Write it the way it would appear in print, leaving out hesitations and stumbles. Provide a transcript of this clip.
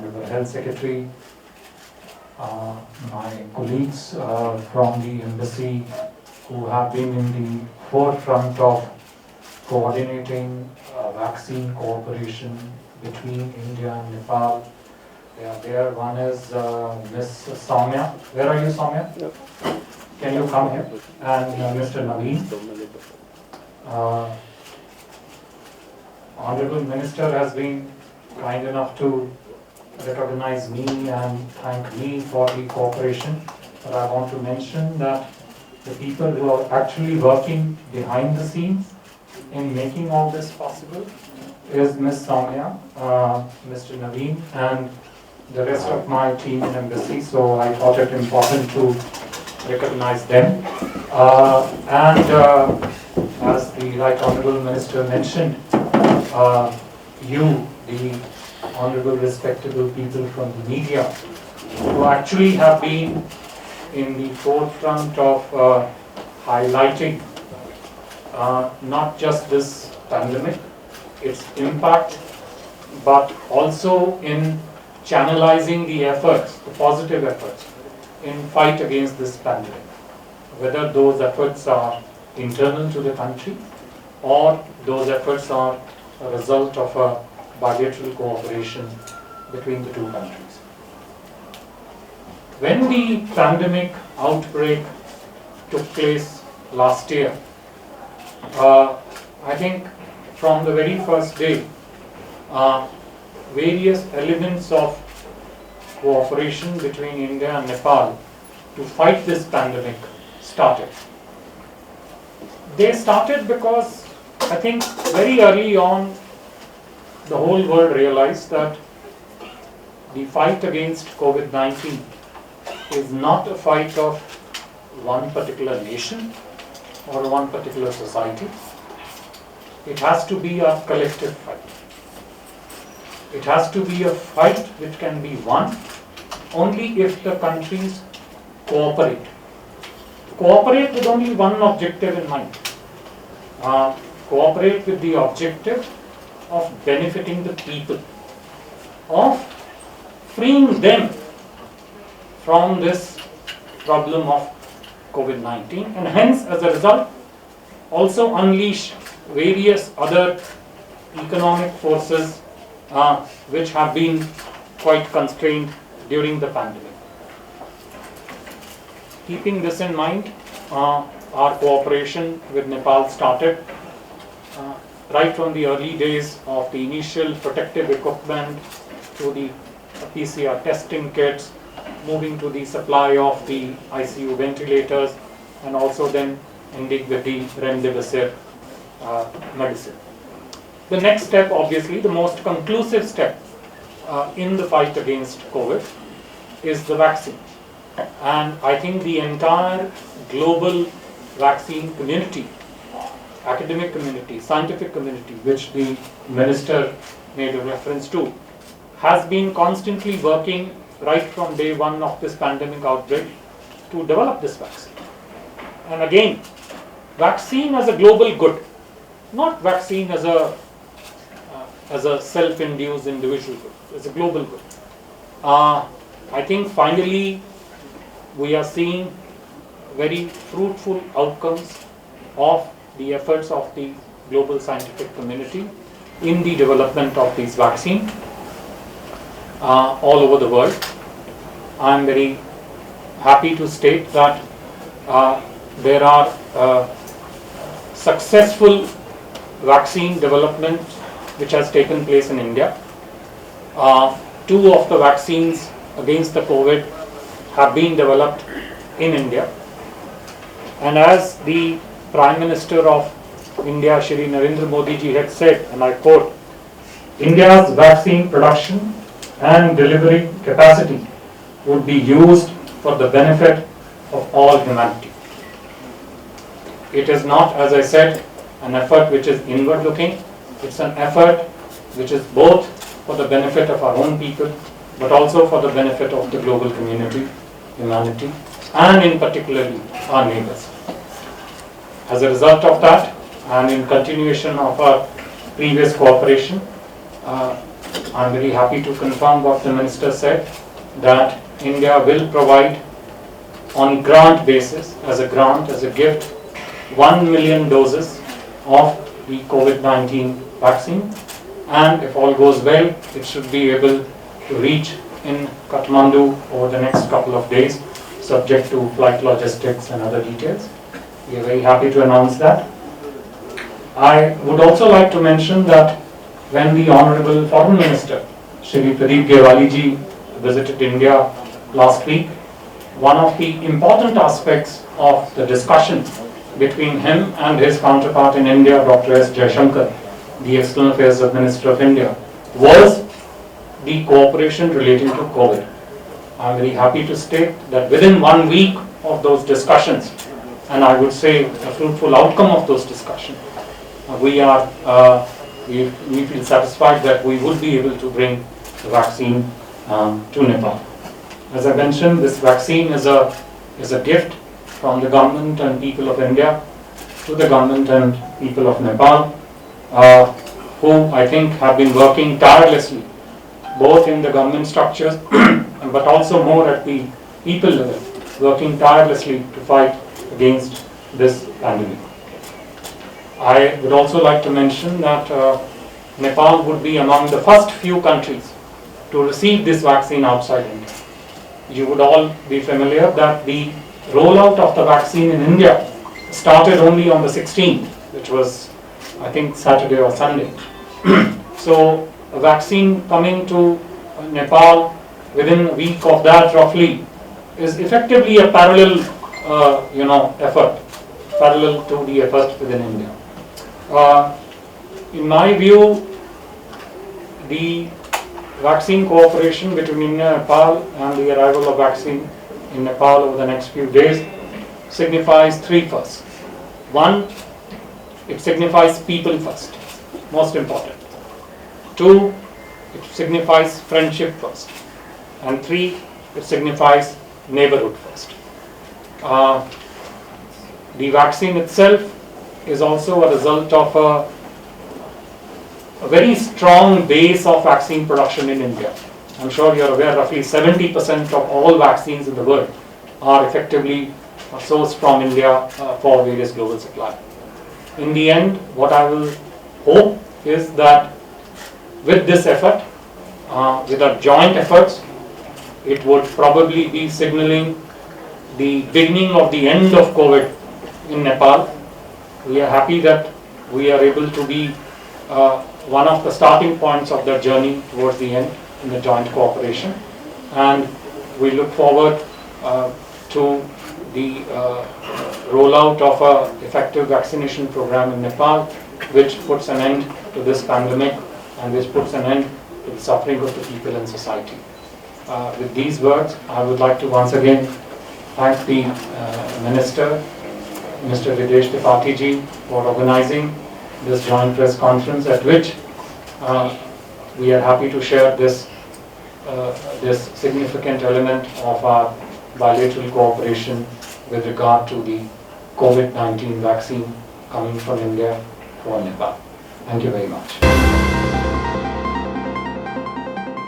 Honorable Health Secretary, my colleagues from the embassy who have been in the forefront of coordinating vaccine cooperation between India and Nepal. They are there. One is Ms. Soumya. Where are you, Soumya? Yep. Can you come here? And Mr. Naveen. Honorable Minister has been kind enough to recognize me and thank me for the cooperation. But I want to mention that the people who are actually working behind the scenes in making all this possible is Ms. Soumya, Mr. Naveen, and the rest of my team in embassy. So I thought it important to recognize them. As the Right Honorable Minister mentioned, you, the honorable, respectable people from the media, who actually have been in the forefront of highlighting not just this pandemic, its impact, but also in channelizing the efforts, the positive efforts, in fight against this pandemic. Whether those efforts are internal to the country or those efforts are a result of a bilateral cooperation between the two countries. When the pandemic outbreak took place last year, I think from the very first day, various elements of cooperation between India and Nepal to fight this pandemic started. They started because I think very early on the whole world realized that the fight against COVID-19 is not a fight of one particular nation or one particular society. It has to be a collective fight. It has to be a fight which can be won only if the countries cooperate. Cooperate with only one objective in mind. Cooperate with the objective of benefiting the people, of freeing them from this problem of COVID-19, and hence as a result also unleash various other economic forces which have been quite constrained during the pandemic. Keeping this in mind, our cooperation with Nepal started right from the early days of the initial protective equipment to the PCR testing kits, moving to the supply of the ICU ventilators, and also then ending with the remdesivir medicine. The next step, obviously, the most conclusive step in the fight against COVID is the vaccine. And I think the entire global vaccine community, academic community, scientific community, which the minister made a reference to, has been constantly working right from day one of this pandemic outbreak to develop this vaccine. And again, vaccine as a global good, not vaccine as a self-induced individual good, as a global good. I think finally we are seeing very fruitful outcomes of the efforts of the global scientific community in the development of these vaccines all over the world. I am very happy to state that there are successful vaccine development which has taken place in India. Two of the vaccines against the COVID have been developed in India. And as the Prime Minister of India, Shri Narendra Modi ji, had said, and I quote, India's vaccine production and delivery capacity would be used for the benefit of all humanity. It is not, as I said, an effort which is inward looking. It's an effort which is both for the benefit of our own people, but also for the benefit of the global community, humanity, and in particularly our neighbors. As a result of that, and in continuation of our previous cooperation, I'm very happy to confirm what the Minister said, that India will provide on grant basis, as a gift, 1 million doses of the COVID-19 vaccine, and if all goes well, it should be able to reach in Kathmandu over the next couple of days, subject to flight logistics and other details. We are very happy to announce that. I would also like to mention that when the Honorable Foreign Minister, Shri Pradeep Gewali ji, visited India last week, one of the important aspects of the discussion between him and his counterpart in India, Dr. S. Jaishankar, the External Affairs Minister of India, was the cooperation relating to COVID. I am very happy to state that within 1 week of those discussions, and I would say a fruitful outcome of those discussions, we feel satisfied that we would be able to bring the vaccine to Nepal. As I mentioned, this vaccine is a gift from the government and people of India to the government and people of Nepal, who I think have been working tirelessly, both in the government structures, but also more at the people level, working tirelessly to fight against this pandemic. I would also like to mention that Nepal would be among the first few countries to receive this vaccine outside India. You would all be familiar that the rollout of the vaccine in India started only on the 16th, which was, I think, Saturday or Sunday. So a vaccine coming to Nepal within a week of that roughly is effectively a parallel effort, parallel to the effort within India. In my view, the vaccine cooperation between India and Nepal and the arrival of vaccine in Nepal over the next few days signifies three firsts. One, it signifies people first, most important. Two, it signifies friendship first. And three, it signifies neighborhood first. The vaccine itself is also a result of a very strong base of vaccine production in India. I'm sure you're aware roughly 70% of all vaccines in the world are effectively sourced from India for various global supply. In the end, what I will hope is that with this effort, with our joint efforts, it would probably be signaling the beginning of the end of COVID in Nepal. We are happy that we are able to be one of the starting points of the journey towards the end in the joint cooperation, and we look forward to the rollout of an effective vaccination program in Nepal, which puts an end to this pandemic and which puts an end to the suffering of the people and society. With these words, I would like to once again thank the Minister, Mr. Videsh Tripathi ji, for organizing this joint press conference at which we are happy to share this significant element of our bilateral cooperation with regard to the COVID-19 vaccine coming from India for Nepal. Thank you very much.